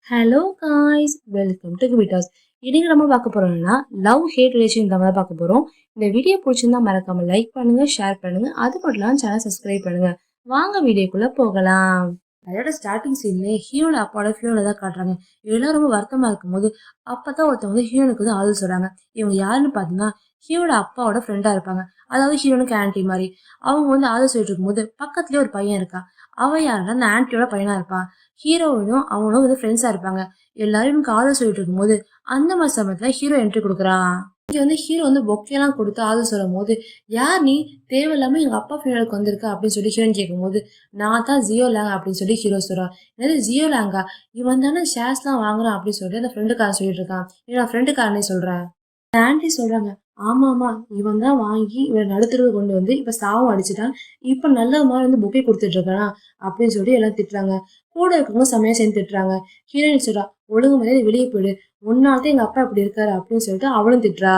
Hello guys, welcome to கிவிட்டாஸ். இன்னைக்கு நம்ம பார்க்க போறோம்னா லவ் ஹேட் ரிலேஷன் தான் பார்க்க போறோம். இந்த வீடியோ பிடிச்சிருந்தா மறக்காம லைக் பண்ணுங்க, ஷேர் பண்ணுங்க, அது மட்டும் இல்லாம சேனல் சப்ஸ்கிரைப் பண்ணுங்க. வாங்க வீடியோக்குள்ள போகலாம். அதோட ஸ்டார்டிங் சீன்ல ஹீரோட அப்பாவோட ஹீரோல தான் காட்டுறாங்க. இவெல்லாம் ரொம்ப வருத்தமா இருக்கும்போது அப்பதான் ஒருத்தவங்க வந்து ஹீரோனுக்கு வந்து ஆதரவு சொல்றாங்க. இவங்க யாருன்னு பார்த்தீங்கன்னா ஹீரோட அப்பாவோட ஃப்ரெண்டா இருப்பாங்க. அதாவது ஹீரோனுக்கு ஆன்டி மாதிரி. அவங்க வந்து ஆதரவு சொல்லிட்டு இருக்கும்போது பக்கத்துலயே ஒரு பையன் இருக்கா. அவன் யாருன்னா அந்த ஆன்டியோட பையனா இருப்பான். ஹீரோவும் அவங்களும் வந்து ஃப்ரெண்ட்ஸா இருப்பாங்க. எல்லாரும் இவனுக்கு ஆதரவு சொல்லிட்டு இருக்கும்போது அந்த மாதிரி சமயத்துல ஹீரோ என்ட்ரி கொடுக்குறான். இங்க வந்து ஹீரோ வந்து பொக்கேலாம் கொடுத்து ஆதரவு சொல்லும் போது, யார் நீ, தேவையில்லாம எங்க அப்பா ஃபீனலுக்கு வந்திருக்க அப்படின்னு சொல்லி ஹீரோன் கேட்கும்போது, நான் தான் ஜியோ லேங் அப்படின்னு சொல்லி ஹீரோ சொல்றான். என்னது ஜியோ லேங்கா, இவன் தானே ஷேர்ஸ்லாம் வாங்குறான் அப்படின்னு சொல்லிட்டு அந்த ஃப்ரெண்டுக்காரன் சொல்லிட்டு இருக்கான். நான் ஃப்ரெண்டுக்காரனே சொல்றேன். ஆன்ட்டி சொல்றாங்க, ஆமாமா, இவன் தான் வாங்கி இவன் நடுத்தெருவு கொண்டு வந்து இப்ப சாவும் அடிச்சுட்டான். இப்ப நல்ல மாதிரி வந்து பொக்கே கொடுத்துட்டு இருக்கானா அப்படின்னு சொல்லி எல்லாம் திட்டுறாங்க. கூட இருக்கவங்க செமையா சேர்ந்து திட்டுறாங்க. ஹீரோயின் சொல்றா, ஒழுங்கு மரியாதை வெளியே போயிடு, முன்னால்தான் எங்க அப்பா இப்படி இருக்காரு அப்படின்னு சொல்லிட்டு அவளும் திட்டுறா.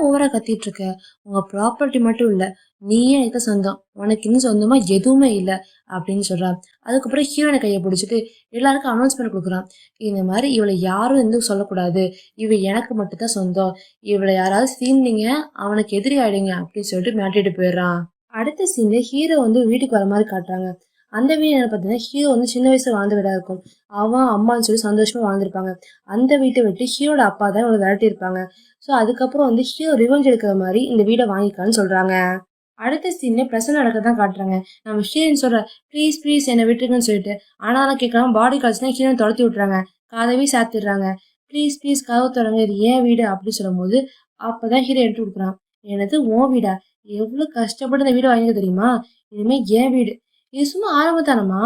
ஓவரா கத்திட்டு இருக்க, உங்க ப்ராப்பர்ட்டி மட்டும் இல்ல, நீயே எனக்கு சொந்தம், உனக்கு இன்னும் சொந்தமா எதுவுமே இல்ல அப்படின்னு சொல்றான். அதுக்கப்புறம் ஹீரோனை கையை பிடிச்சிட்டு எல்லாருக்கும் அனௌன்ஸ்மெண்ட் கொடுக்குறான். இந்த மாதிரி இவளை யாரும் எதுவும் சொல்லக்கூடாது, இவ எனக்கு மட்டும் தான் சொந்தம், இவளை யாராவது சீண்டிங்க அவனுக்கு எதிரி ஆயிடுங்க அப்படின்னு சொல்லிட்டு மிரட்டிட்டு போயிடுறான். அடுத்த சீன்ல ஹீரோ வந்து வீட்டுக்கு வர மாதிரி காட்டுறாங்க. அந்த வீடு என்ன பார்த்தீங்கன்னா ஹீரோ வந்து சின்ன வயசுல வாழ்ந்த வீடா இருக்கும். அவன் அம்மான்னு சொல்லி சந்தோஷமா வாழ்ந்திருப்பாங்க. அந்த வீட்டை விட்டு ஹீரோட அப்பா தான் இவளை விரட்டி இருப்பாங்க. ஸோ அதுக்கப்புறம் வந்து ஹீரோ ரிவெஞ்ச் எடுக்கிற மாதிரி இந்த வீடை வாங்கிக்கான்னு சொல்றாங்க. அடுத்த சீன்ல பிரச்சனை நடக்க தான் காட்டுறாங்க. நம்ம ஹீரோயின் சொல்ற, ப்ளீஸ் ப்ளீஸ் என்னை விட்டுருங்கன்னு சொல்லிட்டு, ஆனாலும் கேட்கலாம் பாடி கார்ட்ஸ்னா ஹீரோயின் துரத்தி விட்டுறாங்க. கதவே சாத்திடுறாங்க. ப்ளீஸ் ப்ளீஸ் கதவு திறங்க, இது ஏன் வீடு அப்படின்னு சொல்லும்போது அப்பதான் ஹீரோ எடுத்து கொடுக்குறான். எனது உன் வீடா, எவ்வளவு கஷ்டப்பட்டு இந்த வீடு வாங்கி தெரியுமா, இனிமே என் வீடு. இது சும்மா ஆரம்பத்தானமா,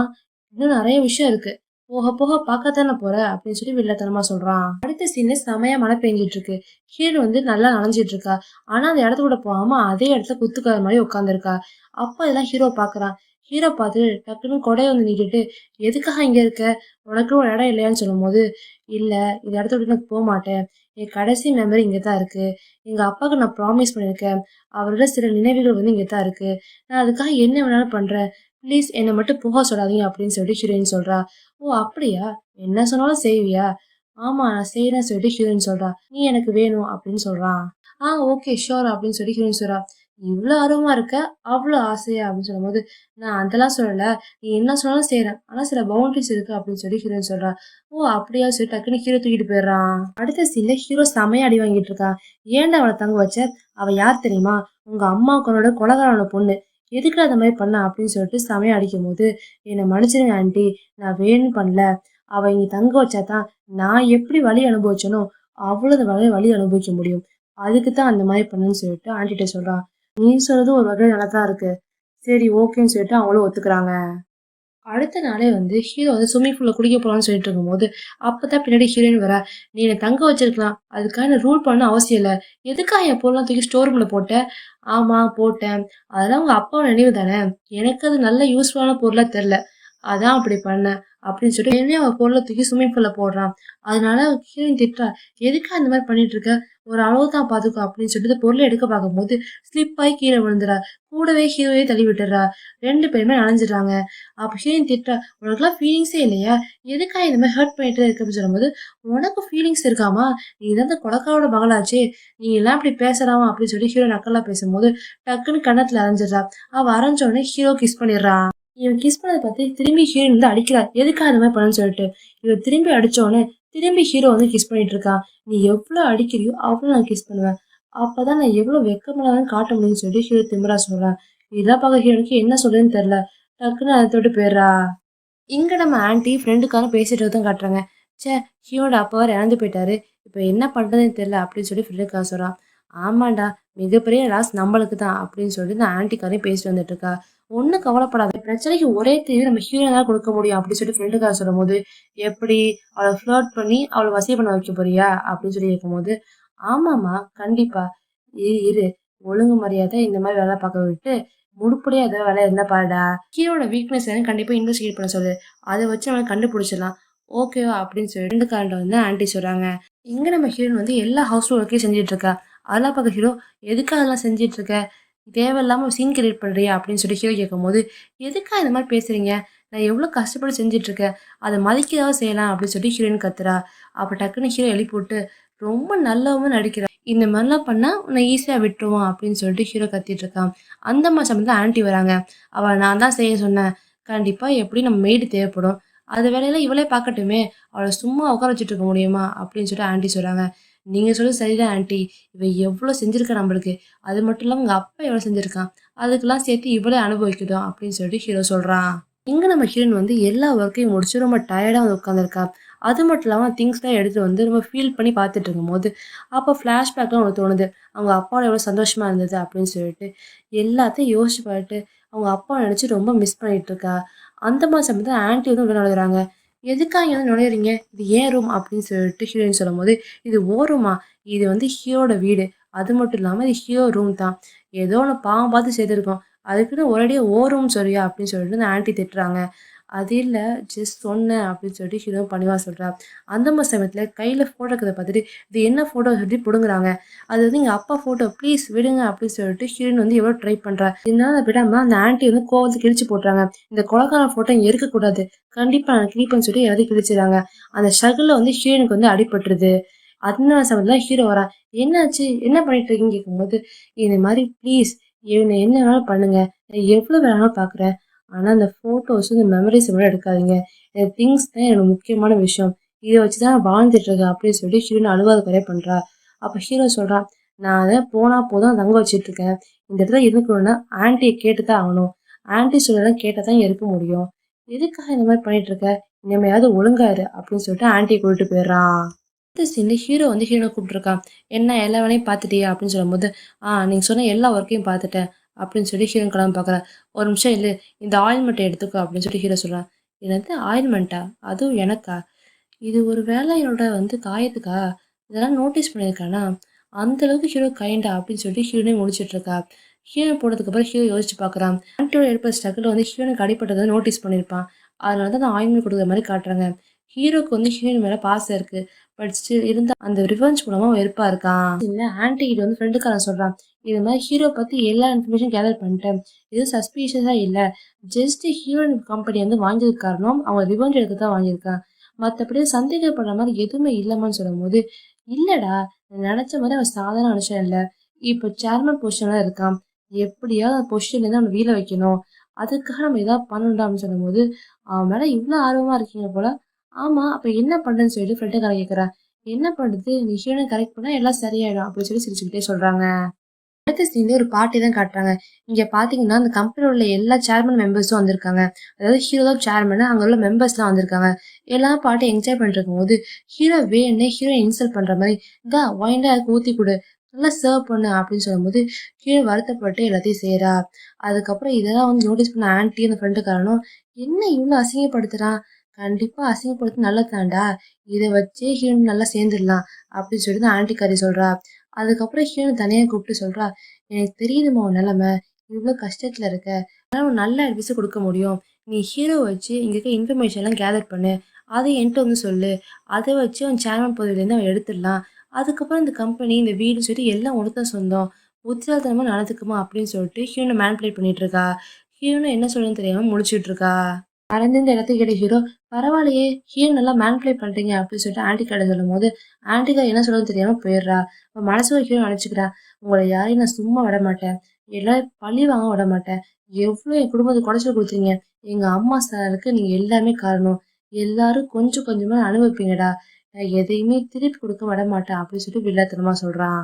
இன்னும் நிறைய விஷயம் இருக்கு, போக போக பார்க்கத்தானே போற அப்படின்னு சொல்லி வில்லத்தனமா சொல்றான். அடுத்த சீன்ல செமையா மழை பெஞ்சிட்டு இருக்கு. ஹீரோ வந்து நல்லா நனைஞ்சிட்டு இருக்கா. ஆனா அந்த இடத்த கூட போகாம அதே இடத்துல குத்துக்கார மாதிரி உட்காந்துருக்கா. அப்ப இதெல்லாம் ஹீரோ பாக்குறான். ஹீரோ பார்த்து டக்குன்னு கொடையை வந்து நீட்டிட்டு, எதுக்காக இங்க இருக்க, உனக்கு ஒரு இடம் இல்லையான்னு சொல்லும் போது, இல்ல, இந்த இடத்த விட்டு நான் போக மாட்டேன், என் கடைசி மெமரி இங்கே தான் இருக்கு, எங்க அப்பாவுக்கு நான் ப்ராமிஸ் பண்ணியிருக்கேன், அவரோட சில நினைவுகள் வந்து இங்கே தான் இருக்கு, நான் அதுக்காக என்ன வேணாலும் பண்றேன், ப்ளீஸ் என்னை மட்டும் போக சொல்லாதீங்க அப்படின்னு சொல்லிட்டு ஹீரோயின் சொல்றா. ஓ அப்படியா, என்ன சொன்னாலும் செய்வியா, ஆமா நான் செய்யறேன்னு சொல்லிட்டு ஹீரோயின் சொல்றா. நீ எனக்கு வேணும் அப்படின்னு சொல்றான். ஓகே ஷோர் அப்படின்னு சொல்லி ஹீரோயின் சொல்றா. இவ்வளவு ஆர்வமா இருக்க, அவ்வளவு ஆசையா அப்படின்னு சொல்லும்போது, நான் அதெல்லாம் சொல்லல, நீ என்ன சொன்னாலும் செய்யறேன், ஆனா சில பவுண்டரிஸ் இருக்கு அப்படின்னு சொல்லி ஹீரோயின் சொல்றா. ஓ அப்படியா சொல்லி டக்குன்னு ஹீரோ தூக்கிட்டு போயிடுறான். அடுத்த சீன்ல ஹீரோ செமையா அடி வாங்கிட்டு இருக்கான். ஏன்டா அவளை தங்க வச்ச, அவ யார் தெரியுமா, உங்க அம்மா கொன்னோட கொலகாரனோட பொண்ணு, எதுக்கு அந்த மாதிரி பண்ண அப்படின்னு சொல்லிட்டு செமையா அடிக்கும் போது, என்னை மன்னிச்சிருங்க ஆண்டி, நான் வேணும்னு பண்ணல, அவ இங்க தங்க வச்சாதான் நான் எப்படி வலி அனுபவிச்சனோ அவ்வளவு வலி அனுபவிக்க முடியும், அதுக்கு தான் அந்த மாதிரி பண்ணுன்னு சொல்லிட்டு ஆண்டிகிட்ட சொல்றான். நீ சொல்றது ஒரு வகை நல்லா தான் இருக்கு, சரி ஓகேன்னு சொல்லிட்டு அவங்களும் ஒத்துக்கிறாங்க. அடுத்த நாளே வந்து ஹீரோ வந்து ஸ்விம்மிங் பூல்ல குளிக்க போலான்னு சொல்லிட்டு இருக்கும்போது அப்பதான் பின்னாடி ஹீரோயின் வரா. நீ என்னை தங்க வச்சிருக்கலாம், அதுக்காக ரூல் பண்ண அவசியம் இல்லை, எதுக்காக என் பொருள்லாம் தூக்கி ஸ்டோர் ரூம்ல போட்ட, ஆமா போட்டேன், அதெல்லாம் உங்க அப்பாவோட நினைவு தானே, எனக்கு அது நல்ல யூஸ்ஃபுல்லான பொருளா தெரியல, அதான் அப்படி பண்ணேன் அப்படின்னு சொல்லிட்டு என்னையும் அவன் பொருளை தூக்கி ஸ்விம்மிங் பூல்ல போடுறான். அதனால ஹீரோயின் திட்டுறா, எதுக்கா இந்த மாதிரி பண்ணிட்டு இருக்க, ஒரு அளவு தான் பாத்துக்கோ அப்படின்னு சொல்லிட்டு பொருளை எடுக்க பார்க்கும்போது ஸ்லிப் ஆகி கீழே விழுந்துறா. கூடவே ஹீரோயே தள்ளி விட்டுறா. ரெண்டு பேருமே நனைஞ்சிடுறாங்க. அப்ப ஹீரோயின் திட்டுறா, உனக்குலாம் ஃபீலிங்ஸே இல்லையா, எதுக்கா இந்த மாதிரி ஹர்ட் பண்ணிட்டு இருக்கு அப்படின்னு சொல்லும்போது, உனக்கு ஃபீலிங்ஸ் இருக்காமா, நீ தான் அந்த கொலக்காரோட மகளாச்சே, நீ எல்லாம் இப்படி பேசலாமா அப்படின்னு சொல்லி ஹீரோ நக்கலா பேசும்போது டக்குன்னு கன்னத்துல அரைஞ்சிடுறா. அவ அரைஞ்ச உடனே ஹீரோ கிஸ் பண்ணிடுறான். இவன் கிஸ் பண்ணதை பார்த்து திரும்பி ஹீரோயின் வந்து அடிக்கிறா, எதுக்கா இந்த மாதிரி பண்ணுன்னு சொல்லிட்டு. இவன் திரும்பி அடிச்ச உடனே திரும்பி ஹீரோ வந்து கிஸ் பண்ணிட்டு இருக்கான். நீ எவ்வளவு அடிக்கிறியோ அவ்வளவு நான் கிஸ் பண்ணுவேன், அப்பதான் நான் எவ்வளவு வெக்கமில்லாதன்னு காட்ட முடியும்னு சொல்லிட்டு ஹீரோ திமிரா சொல்றான். இதெல்லாம் பார்க்க ஹீரோனுக்கு என்ன சொல்றதுன்னு தெரியல. டக்குன்னு அதை தொட்டு போயிடுறா. இங்க நம்ம ஆன்ட்டி ஃப்ரெண்டுக்காக பேசிட்டு தான் காட்டுறாங்க. ச்சே, ஹீரோட அப்பா வேறு இறந்து போயிட்டாரு, இப்போ என்ன பண்ணுறதுன்னு தெரியல அப்படின்னு சொல்லி ஃப்ரெண்டுக்காக சொல்கிறான். ஆமாண்டா, மிகப்பெரிய லாஸ் நம்மளுக்கு தான் அப்படின்னு சொல்லி இந்த ஆன்ட்டிக்காரையும் பேசிட்டு வந்துட்டு இருக்கா. ஒன்றும் கவலைப்படாத, பிரச்சனைக்கு ஒரே தீர்வு நம்ம ஹீரோ தான் கொடுக்க முடியும் அப்படின்னு சொல்லி ஃப்ரெண்டுக்காக சொல்லும்போது, எப்படி, அவளை ஃப்ளர்ட் பண்ணி அவளை வசிய பண்ண வைக்க போறியா அப்படின்னு சொல்லி கேட்கும்போது, ஆமாம்மா கண்டிப்பா, இரு இரு, ஒழுங்கு மரியாதை இந்த மாதிரி வேலை பார்க்க விட்டு முடுப்படியா ஏதாவது வேலை இருந்தா பாருடா, ஹீரோட வீக்னஸ் கண்டிப்பா இன்வெஸ்டிகேட் பண்ண சொல்லு, அதை வச்சு அவனை கண்டுபிடிச்சிடலாம், ஓகேவா அப்படின்னு சொல்லி ரெண்டு காரண்ட வந்து ஆன்ட்டி சொல்றாங்க. இங்க நம்ம ஹீரோயின் வந்து எல்லா ஹவுஸ் ஒர்க்கையும் செஞ்சுட்டு இருக்கா. அதெல்லாம் பார்க்க ஹீரோ, எதுக்காக அதெல்லாம் செஞ்சுட்டு இருக்க, தேவையில்லாம சீன் கிரியேட் பண்றியா அப்படின்னு சொல்லி ஹீரோ கேட்கும்போது, எதுக்கா இந்த மாதிரி பேசுறீங்க, நான் எவ்வளோ கஷ்டப்பட்டு செஞ்சிட்ருக்கேன். அத மதிக்கவாது செய்யலாம் அப்படின்னு சொல்லிட்டு ஹீரோயின் கத்துறா. அப்ப டக்குன்னு ஹீரோ எழுப்பி விட்டு, ரொம்ப நல்லவமா நடிக்கிறா. இந்த மாரிலாம் பண்ணா உன்னை ஈஸியா விட்டுருவான் அப்படின்னு சொல்லிட்டு ஹீரோ கத்திட்டு இருக்கான். அந்த மாரி சமயத்துல ஆன்டி வராங்க. நான் தான் செய்ய சொன்னேன். கண்டிப்பா எப்படியும் நம்ம மெய்டு தேவைப்படும். அது வேலையில இவளே பார்க்கட்டுமே! அவள சும்மா உட்கார வச்சுட்டு இருக்க முடியுமா? அப்படின்னு சொல்லிட்டு ஆன்டி சொல்றாங்க. நீங்க சொல்றது சரிதான் ஆன்டி. இவ எவ்வளோ செஞ்சிருக்கா நம்மளுக்கு. அது மட்டும் இல்லாம உங்க அப்பா எவ்வளோ செஞ்சிருக்கான். அதுக்கெல்லாம் சேர்த்து இவளே அனுபவிக்கட்டும் அப்படின்னு சொல்லிட்டு ஹீரோ சொல்றான். இங்க நம்ம ஹீரோயின் வந்து எல்லா ஒர்க்கையும் முடிச்சு ரொம்ப டயர்டா வந்து உட்காந்துருக்கா. அது மட்டும் இல்லாம திங்ஸ்லாம் எடுத்துட்டு வந்து ரொம்ப ஃபீல் பண்ணி பார்த்துட்டு இருக்கும்போது, அப்போ ஃப்ளாஷ்பேக்லாம் அவளுக்கு தோணுது. அவங்க அப்பாவோட எவ்வளோ சந்தோஷமா இருந்தது அப்படின்னு சொல்லிட்டு, எல்லாத்தையும் யோசிச்சு பார்த்துட்டு, அவங்க அப்பாவ நினைச்சு ரொம்ப மிஸ் பண்ணிட்டு இருக்கா. அந்த மாரி சமயத்துல ஆன்டி வந்து உள்ள நுழையிறாங்க. "எதுக்கா இங்க வந்து நுழையிறீங்க? இது ஏன் ரூம்?" அப்படின்னு சொல்லிட்டு ஹீரோயின் சொல்லும்போது, "இது ஓ ரூமா? இது வந்து ஹீரோட வீடு. அது மட்டும் இல்லாம இது ஹீரோ ரூம் தான். ஏதோ ஒண்ணு பாவம் பார்த்து செய்திருக்கோம். அதுக்குன்னு ஒரேடியா ஓ ரூம் சொல்றியா?" அப்படின்னு சொல்லிட்டு அந்த ஆன்டி திட்டுறாங்க. "அது இல்ல, ஜஸ்ட் சொன்னேன்" அப்படின்னு சொல்லிட்டு ஹீரோ பணிவா சொல்றா. அந்த மாரி சமயத்துல கையில ஃபோட்டோ இருக்கிறத பார்த்துட்டு, "இது என்ன ஃபோட்டோ?" சொல்லி புடுங்குறாங்க. "அது வந்து எங்க அப்பா ஃபோட்டோ. ப்ளீஸ் விடுங்க" அப்படின்னு சொல்லிட்டு ஹீரோயின் வந்து எவ்வளோ ட்ரை பண்றா. இருந்தாலும் அத விடாம அந்த ஆன்டி வந்து கோவத்துல கிழிச்சு போட்டுறாங்க. "இந்த கொலைக்கார ஃபோட்டோ இங்க இருக்கக்கூடாது. கண்டிப்பா நான் கிழிப்பேன்னு" சொல்லி எல்லாத்தையும் கிழிச்சிடுறாங்க. அந்த ஸ்ட்ரகுல்ல வந்து ஹீரோயினுக்கு வந்து அடிபட்டுருது. அந்த சமயத்துல ஹீரோ வரான். "என்னாச்சு? என்ன பண்ணிட்டு இருக்கீங்கன்னு?" கேட்கும்போது, "இந்த மாரி ப்ளீஸ் என்ன என்ன வேணாலும் பண்ணுங்க. நான் எவ்வளோ வேணாலும் பார்க்குறேன். ஆனா அந்த ஃபோட்டோஸும், இந்த மெமரீஸ மட்டும் எடுக்காதீங்க. இந்த திங்ஸ் தான் எனக்கு முக்கியமான விஷயம். இத வச்சு தான் நான் வாழ்ந்துட்டு இருக்கேன்" அப்படின்னு சொல்லி ஹீரோயின் அழுவாத குறையா பண்றா. அப்ப ஹீரோ சொல்றான், "நான் அத போனா போதும் தங்க வச்சுட்டு இருக்கேன். இந்த இடத்துல இருக்கணும்னா ஆன்டிய கேட்டு தான் ஆகணும். ஆன்டி சொல்றதெல்லாம் கேட்டா தான் இங்க இருக்க முடியும். எதுக்காக இந்த மாரி பண்ணிட்டு இருக்க? இனிமையாவது ஒழுங்கா இரு" அப்படின்னு சொல்லிட்டு ஆன்டிய கூட்டிட்டு போயிடுறான். அடுத்த சீன்ல ஹீரோ வந்து ஹீரோயின கூப்பிட்டுருக்கான். "என்ன எல்லா வேலையும் பார்த்துட்டியா?" அப்படின்னு சொல்லும்போது, நீங்க சொன்ன எல்லா ஒர்க்கையும் பார்த்துட்டேன்" அப்படின்னு சொல்லி ஹீரோயின் கிளம்ப பார்க்குறா. "ஒரு நிமிஷம் இல்லு. இந்த ஆயில்மெண்ட்ட எடுத்துக்கோ" அப்படின்னு சொல்லி ஹீரோ சொல்றான். "என்னது ஆயில்மெண்ட்டா? அதுவும் எனக்கா? இது ஒரு வேளை என்னோட வந்து காயத்துக்கா? இதெல்லாம் நோட்டீஸ் பண்ணியிருக்கானா?" அந்த அளவுக்கு ஹீரோ கைண்டா அப்படின்னு சொல்லிட்டு ஹீரோயினே முழிச்சிட்டு இருக்கா. ஹீரோயின் போனதுக்கப்புறம் ஹீரோ யோசிச்சு பார்க்குறான். ஆன்ட்டியோட ஏற்பட்ட ஸ்ட்ரகுல்ல வந்து ஹீரோயினுக்கு அடிபட்டத நோட்டீஸ் பண்ணியிருப்பான். அதனால தான் அந்த ஆயில்மெண்ட் குடுக்குற மாரி காட்டுறாங்க. ஹீரோக்கு வந்து ஹீரோயின் மேல பாசம் இருக்கு. பட் ஸ்டில் இருந்தா அந்த ரிவெஞ்ச் மூலமா வெறுப்பா இருக்கான். இல்ல ஆன்டி கிட்ட வந்து ஃப்ரெண்டுக்காரன் சொல்றான். இது மாரி ஹீரோ பத்தி எல்லா இன்ஃபர்மேஷன் கேதர் பண்ணிட்டேன். எதுவும் சஸ்பீஷியஸா இல்ல. ஜஸ்ட் ஹீரோயின் கம்பெனி வந்து வாங்கியதுக்கு காரணம் அவங்க ரிவெஞ்ச் எடுக்க தான் வாங்கியிருக்கான். மத்தபடி சந்தேகப்படுற மாரி எதுவுமே இல்லம்மான்னு சொல்லும்போது, இல்லடா நான் நெனச்ச மாரி அவன் சாதாரண மனுஷன் இல்ல. இப்ப சேர்மன் பொசிஷன்ல இருக்கான். எப்படியாவது அந்த பொசிஷன்லேருந்து அவன வீழ வைக்கணும். அதுக்காக நம்ம ஏதாவது பண்ணணும்டா அப்படின்னு சொல்லும்போது, அவன் மேல இவ்ளோ ஆர்வமா இருக்கீங்க போல. ஆமா. அப்ப என்ன பண்றேன்னு சொல்லிட்டு ஃப்ரெண்டுக்காரன் கேட்குறா. என்ன பண்றது? நீ ஹீரோயின கரெக்ட் பண்ணா எல்லாம் சரியாயிடும் அப்படின்னு சொல்லி சிரிச்சுக்கிட்டே சொல்றாங்க. அடுத்த சீன்ல ஒரு பார்ட்டி தான் காட்டுறாங்க. இங்க பார்த்தீங்கன்னா, அந்த கம்பெனில உள்ள எல்லா சேர்மன் மெம்பர்ஸும் வந்திருக்காங்க. அதாவது ஹீரோ தான் சேர்மனு. அங்க உள்ள மெம்பர்ஸ்லாம் வந்திருக்காங்க. எல்லாரும் பார்ட்டி என்ஜாய் பண்ணிட்டு இருக்கும்போது, ஹீரோ வேணுன்னே ஹீரோயின் இன்சல்ட் பண்ற மாரி, "இந்தா ஒயின்டா எனக்கு ஊத்தி குடு. நல்லா சர்வ் பண்ணு" அப்படின்னு சொல்லும்போது, ஹீரோ வருத்தப்பட்டு எல்லாத்தையும் செய்றா. அதுக்கப்புறம் இதெல்லாம் வந்து நோட்டீஸ் பண்ண ஆன்ட்டி அந்த ஃப்ரெண்டுக்காரனும், "என்ன இவ்ளோ அசிங்கப்படுத்துறான்? கண்டிப்பா அசிங்கப்படுத்துறது நல்லது தான்டா. இத வச்சே ஹீரோயின் நல்லா சேர்ந்துடலாம்" அப்படின்னு சொல்லிட்டு அந்த ஆன்ட்டிக்காரி சொல்றா. அதுக்கப்புறம் ஹீரோயின் தனியா கூப்பிட்டு சொல்றா, "எனக்கு தெரியுதும்மா உன் நிலைமை. இவ்ளோ கஷ்டத்துல இருக்க. ஆனா ஒரு நல்ல அட்வைஸ் குடுக்க முடியும். நீ ஹீரோவ வச்சு இங்க இருக்க இன்ஃபர்மேஷன்லாம் கேதர் பண்ணு. அத என்ட்ட வந்து சொல்லு. அத வச்சு அவன் சேர்மன் பதவியிலேருந்து அவன் எடுத்துடலாம். அதுக்கப்புறம் இந்த கம்பெனி, இந்த வீடுன்னு சொல்லிட்டு எல்லாம் உனக்கு தான் சொந்தம். புத்திசாலித்தனமா நடந்துக்குமா" அப்படின்னு சொல்லிட்டு ஹீரோயின மேனிபுலேட் பண்ணிட்டு இருக்கா. ஹீரோயினும் என்ன சொல்றதுன்னு தெரியாம முழிச்சுட்டு இருக்கா. மறைந்திருந்த இடத்துக்கு கேட்ட ஹீரோ, "பரவாயில்லையே! ஹீரோ நல்லா மேனிபுலேட் பண்றீங்க" அப்படின்னு சொல்லிட்டு ஆன்ட்டிக்காட்ட சொல்லும்போது, ஆன்ட்டிக்கா என்ன சொல்றதுன்னு தெரியாம போயிடுறா. அவ மனசுக்குள்ள ஹீரோ நினைச்சுக்கிறா, "உங்கள யாரையும் நான் சும்மா விடமாட்டேன். எல்லாரையும் பழி வாங்க விடமாட்டேன். எவ்ளோ என் குடும்பத்துக்கு குடைச்சல் குடுத்தீங்க. எங்க அம்மா சாருக்கு நீங்க எல்லாமே காரணம். எல்லாரும் கொஞ்சம் கொஞ்சமா அனுபவிப்பீங்கடா. நான் எதையுமே திருப்பி குடுக்க விடமாட்டேன்" அப்படின்னு சொல்லிட்டு வில்லத்தனமா சொல்றான்.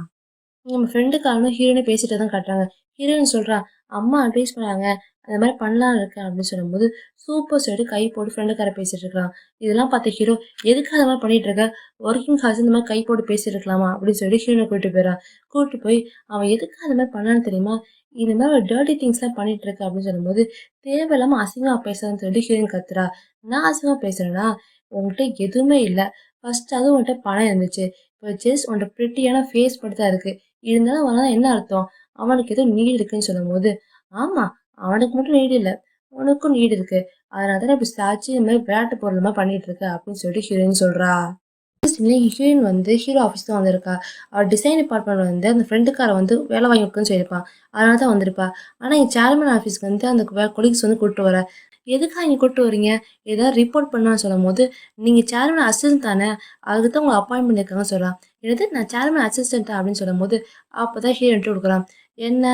நம்ம ஃப்ரெண்டுக்காரனும் ஹீரோயினும் பேசிட்டு தான் காட்டுறாங்க. ஹீரோயின் சொல்றா, "அம்மா அட்வைஸ் பண்ணாங்க. அந்த மாரி பண்ணலான்னு இருக்கேன்" அப்படின்னு சொல்லும்போது, சூப்பர் சொல்லிட்டு கை போட்டு ஃப்ரெண்டுக்காரன் பேசிட்டு இருக்கான். இதெல்லாம் பார்த்த ஹீரோ, "எதுக்கு அந்த மாரி பண்ணிட்டு இருக்க? ஒர்க்கிங் ஹார்ஸ் இந்த மாரி கை போட்டு பேசிட்டு இருக்கலாமா?" அப்படின்னு சொல்லி ஹீரோயின கூட்டிட்டு போயிடுறான். கூட்டிட்டு போய், "அவன் எதுக்கு அந்த மாரி பண்ணான்னு தெரியுமா? இந்த மாரி ஒரு டர்ட்டி திங்ஸ்லாம் பண்ணிட்டு இருக்க" அப்படின்னு சொல்லும்போது, தேவையில்லாம அசிங்கமா பேசாதன்னு சொல்லிட்டு ஹீரோயின் கத்துறா. "நான் அசிங்கமா பேசுறேனா? உன்கிட்ட எதுவுமே இல்ல. ஃபர்ஸ்ட்டாவது உன்கிட்ட பணம் இருந்துச்சு. இப்ப ஜஸ்ட் உன்கிட்ட பிரிட்டியான ஃபேஸ் மட்டும் தான் இருக்கு. இருந்தாலும் அவனால என்ன அர்த்தம்? அவனுக்கு ஏதோ நீட் இருக்குன்னு சொல்லும்போது, ஆமா, அவனுக்கு மட்டும் நீட் இல்ல. உனக்கும் நீட் இருக்கு. அதனால தானே இப்படி சாச்சு இந்த மாரி விளையாட்டு பொருள் மாரி பண்ணிட்டு இருக்க அப்படின்னு சொல்லிட்டு ஹீரோயின் சொல்றா. சீன்லேயே ஹீரோயின் வந்து ஹீரோ ஆஃபீஸ் தான் வந்திருக்கா. அவள் டிசைன் டிபார்ட்மெண்ட் வந்து அந்த ஃப்ரெண்டுக்கார வந்து வேலை வாங்கி கொடுக்குன்னு சொல்லியிருப்பா. அதனால தான் வந்திருப்பா. ஆனால் எங்கள் சேர்மன் ஆஃபீஸ்க்கு வந்து அந்த கொலீக்ஸ் வந்து கூப்பிட்டு வர, எதுக்காக இங்கே கூப்பிட்டு வரீங்க, ஏதாவது ரிப்போர்ட் பண்ணான்னு சொல்லும் போது, நீங்கள் சேர்மன் அசிஸ்டன்ட் தானே, அதுக்கு தான் உங்களை அப்பாயின்ட் பண்ணியிருக்காங்கன்னு சொல்கிறான். என்னது நான் சேர்மன் அசிஸ்டண்ட்டா அப்படின்னு சொல்லும்போது, அப்போ தான் ஹீரோ இன்ட்ரோ கொடுக்குறான். என்ன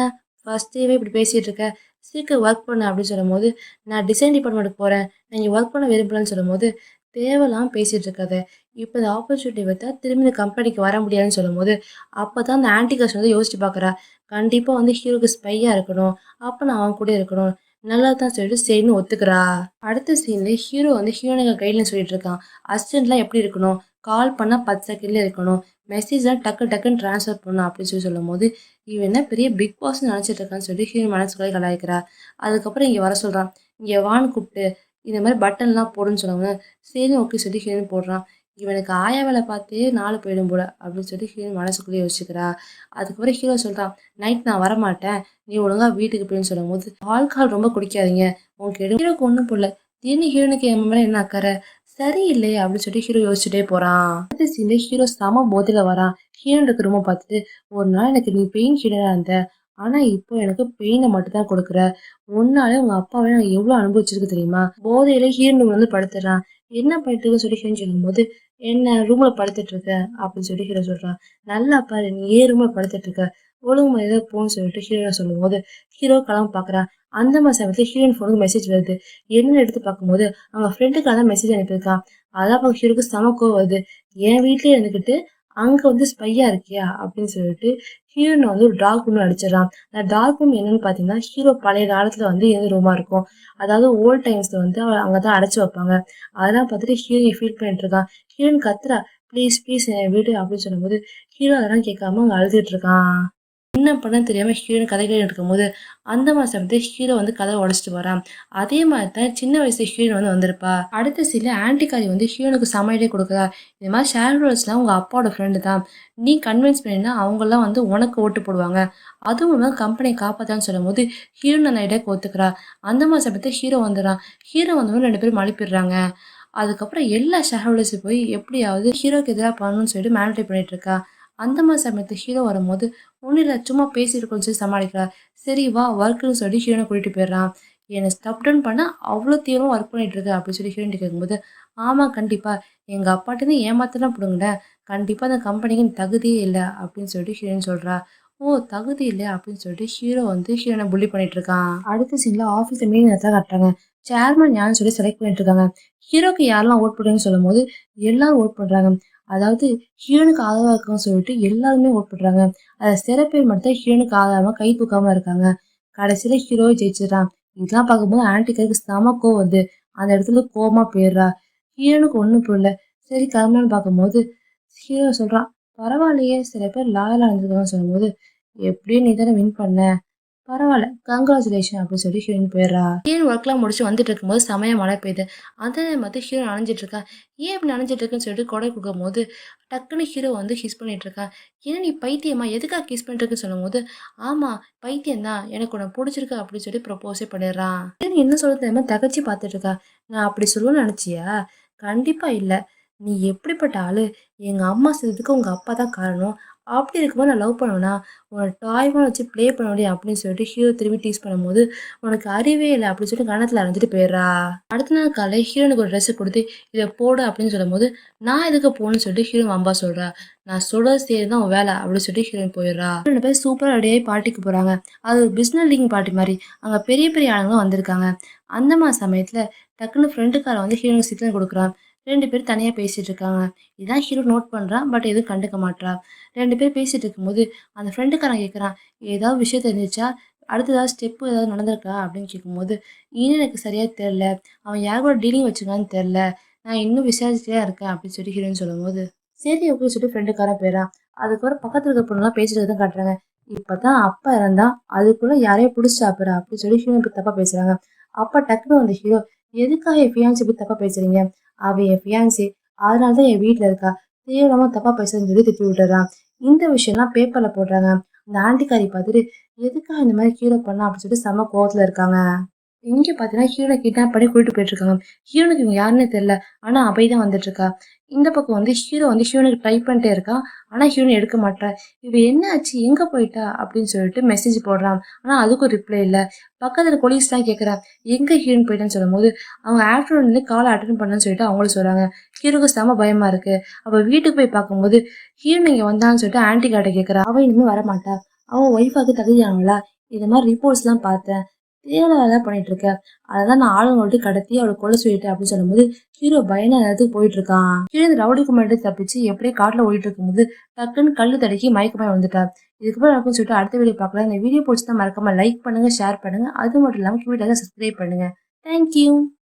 ஃபர்ஸ்ட் டேவே இப்படி பேசிகிட்டு இருக்க, சீக்கிரம் ஒர்க் பண்ணு அப்படின்னு சொல்லும்போது, நான் டிசைன் டிபார்ட்மெண்ட்டுக்கு போகிறேன், நான் இங்கே ஒர்க் பண்ண விரும்பலன்னு சொல்லும்போது, தேவையில்லாமல் பேசிகிட்டு இருக்காத, இப்போ இந்த ஆப்பர்ச்சுனிட்டி பார்த்தா திரும்பி இந்த கம்பெனிக்கு வர முடியாதுன்னு சொல்லும்போது, அப்போ தான் அந்த ஆன்டிகஸ் வந்து யோசிச்சு பார்க்குறா. கண்டிப்பாக வந்து ஹீரோக்கு ஸ்பையாக இருக்கணும், அப்போ நான் அவன் கூட இருக்கணும், நல்லா தான் சொல்லிட்டு சரின்னு ஒத்துக்கிறா. அடுத்த சீன்ல ஹீரோ வந்து ஹீரோனுக்கு கைட்லைன் சொல்லிட்டு இருக்கான். அசிஸ்டன்ட்லாம் எப்படி இருக்கணும், கால் பண்ணால் 10 செகண்ட்ல இருக்கணும், மெசேஜ்லாம் டக்குன்னு ட்ரான்ஸ்ஃபர் பண்ணணும் அப்படின்னு சொல்லும்போது, இவன் என்ன பெரிய பிக் பாஸ்ன்னு நினச்சிட்டு இருக்கான்னு சொல்லிட்டு ஹீரோ மனசுக்குள்ளே கலாய்க்கிறா. அதுக்கப்புறம் இங்கே வர சொல்கிறான். இங்கே வான்னு கூப்பிட்டு இந்த மாதிரி பட்டன்லாம் போடுன்னு சொன்னாங்க. சரி ஓகே சொல்லி ஹீரோயின் போடுறான். இவனுக்கு ஆயா வேலை பார்த்தே நாள் போயிடும் போல அப்படின்னு சொல்லி ஹீரோயின் மனசுக்குள்ளேயே யோசிச்சுக்கிறா. அதுக்கப்புறம் ஹீரோ சொல்கிறான், நைட் நான் வரமாட்டேன், நீ ஒழுங்கா வீட்டுக்கு போயின்னு சொல்லும்போது, ஆல்கஹால் ரொம்ப குடிக்காதீங்க உங்களுக்கு ஹீரோக்கு ஒன்றும் போடல, திடீர்னு ஹீரோனுக்கு என் மேலே என்ன அக்கறை, சரியில்லையே அப்படின்னு சொல்லி ஹீரோ யோசிச்சுட்டே போகிறான். அடுத்த சீன்ல ஹீரோ செம போதையில் வரான். ஹீரோனுக்கு ரூமை பார்த்துட்டு, ஒரு நாள் எனக்கு நீ பெயின் ஹீரோனாக இருந்த, ஆனால் இப்போ எனக்கு பெயினை மட்டும் தான் கொடுக்குற, உன்னாலே உங்க அப்பாவே நான் எவ்வளோ அனுபவிச்சிருக்கு தெரியுமா. போதையில ஹீரோயின் வந்து படுத்துறான். என்ன பண்ணிட்டு இருக்குன்னு சொல்லி ஹீரோயின் சொல்லும்போது, என்ன ரூம்ல படுத்துட்டு இருக்க அப்படின்னு சொல்லி ஹீரோ சொல்றான். நல்லா பாரு நீ ஏன் ரூம்ல படுத்துட்டு இருக்க, ஒழுங்கு மரியாதை போன்னு சொல்லிட்டு ஹீரோ சொல்லும்போது, ஹீரோ கிளம்ப பாக்குறான். அந்த மாதிரி சமயத்துல ஹீரோயின் ஃபோனுக்கு மெசேஜ் வருது. என்னன்னு எடுத்து பார்க்கும்போது அவங்க ஃப்ரெண்டுக்காக தான் மெசேஜ் அனுப்பியிருக்கான். அதான் அவங்க ஹீரோக்கு செம கோவம் வருது. என் வீட்லயே இருந்துக்கிட்டு அங்க வந்து ஸ்பையா இருக்கியா அப்படின்னு சொல்லிட்டு ஹீரோனை வந்து ஒரு டார்க் ரூம்ல அடிச்சிடறான். அந்த டார்க் ரூம் என்னன்னு பார்த்தீங்கன்னா, ஹீரோ பழைய காலத்துல வந்து எந்த ரூமா இருக்கும். அதாவது ஓல்ட் டைம்ஸ்ல வந்து அவ அங்கதான் அடைச்சு வைப்பாங்க. அதெல்லாம் பார்த்துட்டு ஹீரோயின் ஃபீல் பண்ணிட்டு இருக்கான். ஹீரோயின் கத்துறா, ப்ளீஸ் ப்ளீஸ் என்னை விடு அப்படின்னு சொல்லும்போது, ஹீரோ அதெல்லாம் கேட்காம அங்க அழுதுட்டு இருக்கான். என்ன பண்ணன்னு தெரியாம ஹீரோயின் கதை கேட்டுட்டு இருக்கும்போது, அந்த மாசம் வந்து ஹீரோ வந்து கதவை உடைச்சிட்டு வரான். அதே மாதிரி தான் சின்ன வயசுல ஹீரோயின் வந்து வந்திருப்பா. அடுத்த சீன்ல ஆன்டிகாரி வந்து ஹீரோனுக்கு சமையலே கொடுக்குறா. இந்த மாதிரி ஷேர் ஹோல்டர்ஸ்லாம் உங்க அப்பாவோட ஃப்ரெண்டு தான், நீ கன்வின்ஸ் பண்ணினா அவங்கெல்லாம் வந்து உனக்கு ஓட்டு போடுவாங்க, அதுவும் இல்லாமல் கம்பெனியை காப்பாத்தான்னு சொல்லும்போது ஹீரோயின் அந்த ஐடியாவுக்கு ஒத்துக்கிறா. அந்த மாதிரி சமயத்தில் ஹீரோ வந்துடுறான். ஹீரோ வந்தவங்க 2 பேரும் மழுப்பிடுறாங்க. அதுக்கப்புறம் எல்லா ஷேர் ஹோல்டர்ஸும் போய் எப்படியாவது ஹீரோக்கு எதிராக பண்ணணும்னு சொல்லிட்டு மேனிபுலேட் பண்ணிட்டு இருக்கா. அந்த மாதிரி சமயத்தில் ஹீரோ வரும்போது, ஒன்றும் இல்லை சும்மா பேசிட்டு கொஞ்சம் சொல்லி சமாளிக்கிறா. சரி வா ஒர்க்குன்னு சொல்லி ஹீரோனை கூட்டிகிட்டு போயிடுறான். என்னை ஸ்டப் டவுன் பண்ணால் அவ்வளோ தீவிரம் ஒர்க் பண்ணிட்டு இருக்கு அப்படின்னு சொல்லி ஹீரோயின் கேட்கும்போது, ஆமாம் கண்டிப்பாக எங்கள் அப்பாட்டேருந்து ஏமாத்தலாம் பிடுங்கிட்ட, கண்டிப்பாக அந்த கம்பெனிக்கு தகுதியே இல்லை அப்படின்னு சொல்லிட்டு ஹீரோயின் சொல்கிறா. ஓ தகுதி இல்லை அப்படின்னு சொல்லிட்டு ஹீரோ வந்து ஹீரோனை புள்ளி பண்ணிட்டு இருக்கான். அடுத்த சீனில் ஆஃபீஸை மீன் நேரத்தில் காட்டுறாங்க. சேர்மன் யாருன்னு சொல்லி செலக்ட் பண்ணிட்டு இருக்காங்க. ஹீரோக்கு யாரெல்லாம் ஓட் பண்ணுறீங்கன்னு சொல்லும் போது எல்லாரும் ஓட் பண்ணுறாங்க. அதாவது ஹீரோனுக்கு ஆதரவாக இருக்குன்னு சொல்லிட்டு எல்லாருமே ஓட் பண்ணுறாங்க. அதில் சில பேர் மட்டும் ஹீரோனுக்கு ஆதரவாக கை தூக்காமல் இருக்காங்க. கடைசியில் ஹீரோவை ஜெயிச்சிடறான். இதெல்லாம் பார்க்கும்போது ஆன்டிக்கு செம கோவம் வருது. அந்த இடத்துல கோவமா போயிடுறா. ஹீரோனுக்கு ஒன்றும் புரியல. சரி கிளம்பலான்னு பார்க்கும்போது ஹீரோ சொல்கிறான், பரவாயில்லையே சில பேர் லாயலாக இருந்திருக்காங்கன்னு சொல்லும்போது, எப்படியும் நீ தானே வின் பண்ண, பரவாயில்ல கங்க்ராச்சுலேஷன் அப்படின்னு சொல்லி ஹீரோயின் போயிடுறா. ஹீரோயின் ஒர்க்லாம் முடிச்சு வந்துட்டு இருக்கும்போது செமையா மழை பெய்யுது. அந்த நேரத்தில் ஹீரோ நனைஞ்சிட்டு இருக்கா. ஏன் இப்படி நனைஞ்சிட்டு இருக்குன்னு சொல்லிட்டு கொடை கொடுக்கும் போது டக்குன்னு ஹீரோ வந்து கிஸ் பண்ணிட்டு இருக்கா. ஏன்னா நீ பைத்தியமா எதுக்காக கிஸ் பண்ணிட்டு இருக்குன்னு சொல்லும்போது, ஆமா பைத்தியம் தான், எனக்கு உன்னை பிடிச்சிருக்கு அப்படின்னு சொல்லி ப்ரப்போஸே பண்ணிடுறான். நீ என்ன சொல்ல தெரியாம தகச்சு பார்த்துட்டு இருக்கா. நான் அப்படி சொல்லுவேன்னு நினைச்சியா, கண்டிப்பா இல்லை, நீ எப்படிப்பட்ட ஆளு, எங்க அம்மா செஞ்சதுக்கு உங்க அப்பா தான் காரணம், அப்படி இருக்கும்போது நான் லவ் பண்ணுவேனா, உன்னை டாய்மா வச்சு ப்ளே பண்ண முடியும் அப்படின்னு சொல்லிட்டு ஹீரோ திரும்பி டீஸ் பண்ணும்போது, உனக்கு அறிவே இல்லை அப்படின்னு சொல்லிட்டு கணத்தில் அரைஞ்சிட்டு போயிடுறா. அடுத்த நாள் காலை ஹீரோனுக்கு ஒரு ட்ரெஸ்ஸை கொடுத்து இதை போடு அப்படின்னு சொல்லும்போது, நான் எதுக்கு போகணும்னு சொல்லிட்டு ஹீரோ அம்பா சொல்றா. நான் சொல்றது சரி தான் உன் வேலை அப்படின்னு சொல்லிட்டு ஹீரோயின் போயிடுறா. 2 பேர் சூப்பராக ரெடியாகி பார்ட்டிக்கு போகிறாங்க. அது ஒரு பிஸ்னஸ் லீக் பார்ட்டி மாதிரி. அங்கே பெரிய பெரிய ஆளுங்களும் வந்திருக்காங்க. அந்த மாதிரி சமயத்தில் டக்குன்னு ஃப்ரெண்டுக்கார வந்து ஹீரோனுக்கு சிக்னல் கொடுக்குறான். 2 பேரும் தனியாக பேசிட்டு இருக்காங்க. இதான் ஹீரோ நோட் பண்ணுறான். பட் எதுவும் கண்டுக்க மாட்றா. 2 பேர் பேசிட்டு இருக்கும்போது அந்த ஃப்ரெண்டுக்காரன் கேட்குறான், ஏதாவது விஷயம் தெரிஞ்சிச்சா, அடுத்த ஏதாவது ஸ்டெப்பு ஏதாவது நடந்திருக்கா அப்படின்னு கேட்கும்போது, இன்னும் எனக்கு சரியாக தெரில, அவன் யார் கூட டீலிங் வச்சுக்கான்னு தெரில, நான் இன்னும் விசாரிச்சுட்டே தான் இருக்கேன் அப்படின்னு சொல்லி ஹீரோன்னு சொல்லும்போது, சரி அப்படின்னு சொல்லிட்டு ஃப்ரெண்டுக்காரன் போயிடறான். அதுக்கப்புறம் பக்கத்தில் இருக்க பொண்ணுலாம் பேசுறது தான் காட்டுறாங்க. இப்போ தான் அப்பா இறந்தா அதுக்குள்ளே யாரையோ பிடிச்சி சாப்பிட்றா அப்படின்னு சொல்லி ஹீரோ இப்படி தப்பாக பேசுகிறாங்க. அப்போ டக்குனு வந்து ஹீரோ, எதுக்காக என் ஃபியான்சி இப்படி தப்பாக பேசுறீங்க, அவ என் ஃபியான்சி, அதனால தான் என் வீட்டில் இருக்கா, தேவையில்லாம தப்பாக பேசுறதுன்னு சொல்லி திட்டி விட்டுறான். இந்த விஷயம்லாம் பேப்பரில் போடுறாங்க. அந்த ஆண்டிக்காரி பார்த்துட்டு எதுக்காக இந்த மாதிரி ஹீரோ பண்ணா அப்படின்னு சொல்லிட்டு செம்ம கோவத்தில் இருக்காங்க. இங்க பார்த்தீங்கன்னா ஹீரோனை கிட்னாப் பண்ணி கூட்டிட்டு போயிட்டுருக்காங்க. ஹீரோனுக்கு இவங்க யாருன்னே தெரியல. ஆனா அபய் தான் வந்துட்டுருக்கா. இந்த பக்கம் வந்து ஹீரோ வந்து ஹீரோனுக்கு ட்ரை பண்ணிட்டே இருக்கான். ஆனா ஹீரோயின் எடுக்க மாட்றா. "இவ என்ன ஆச்சு? எங்க போயிட்டா?" அப்படின்னு சொல்லிட்டு மெசேஜ் போடுறான். ஆனா அதுக்கும் ரிப்ளை இல்ல. பக்கத்துல கொலீக்ஸ்லாம் கேட்குறா, "எங்க ஹீரோயின் போயிட்டான்னு?" சொல்லும்போது, அவங்க ஆஃப்டர்நூன்லேருந்து கால் அட்டெண்ட் பண்ணலன்னு சொல்லிட்டு அவங்களும் சொல்றாங்க. ஹீரோக்கு செம பயமா இருக்கு. அப்ப வீட்டுக்கு போய் பார்க்கும்போது, ஹீரோயின் இங்க வந்தான்னு சொல்லிட்டு ஆன்டி கிட்ட கேட்குறா. அவ இனிமே வரமாட்டா. அவ ஒய்ஃபாக்கு தகுதியானவளா? இது மாதிரி ரிப்போர்ட்ஸ்லாம் பார்த்தேன். தேவையில்லாத வேலை பண்ணிட்டு இருக்க. அததான் நான் ஆளுங்க விட்டு கடத்தி அவளை கொலை சொல்லிட்டேன் அப்படின்னு சொல்லும்போது ஹீரோ பயந்த நேரத்துக்கு போயிட்டு இருக்கான். ஹீரோ இந்த ரவுடி குமார்ட்டு தப்பிச்சு எப்படியே காட்டுல ஓடிட்டு இருக்கும்போது டக்குன்னு கல்லு தடுக்கி மயக்கமாய் வந்துட்டா. இதுக்கப்புறம் நடக்கும்னு சொல்லிட்டு அடுத்த வீடியோ பார்க்கலாம். இந்த வீடியோ பிடிச்சா மறக்காம லைக் பண்ணுங்க, ஷேர் பண்ணுங்க. அது மட்டும் இல்லாம கீழே சப்ஸ்கிரைப் பண்ணுங்க. தேங்க்யூ.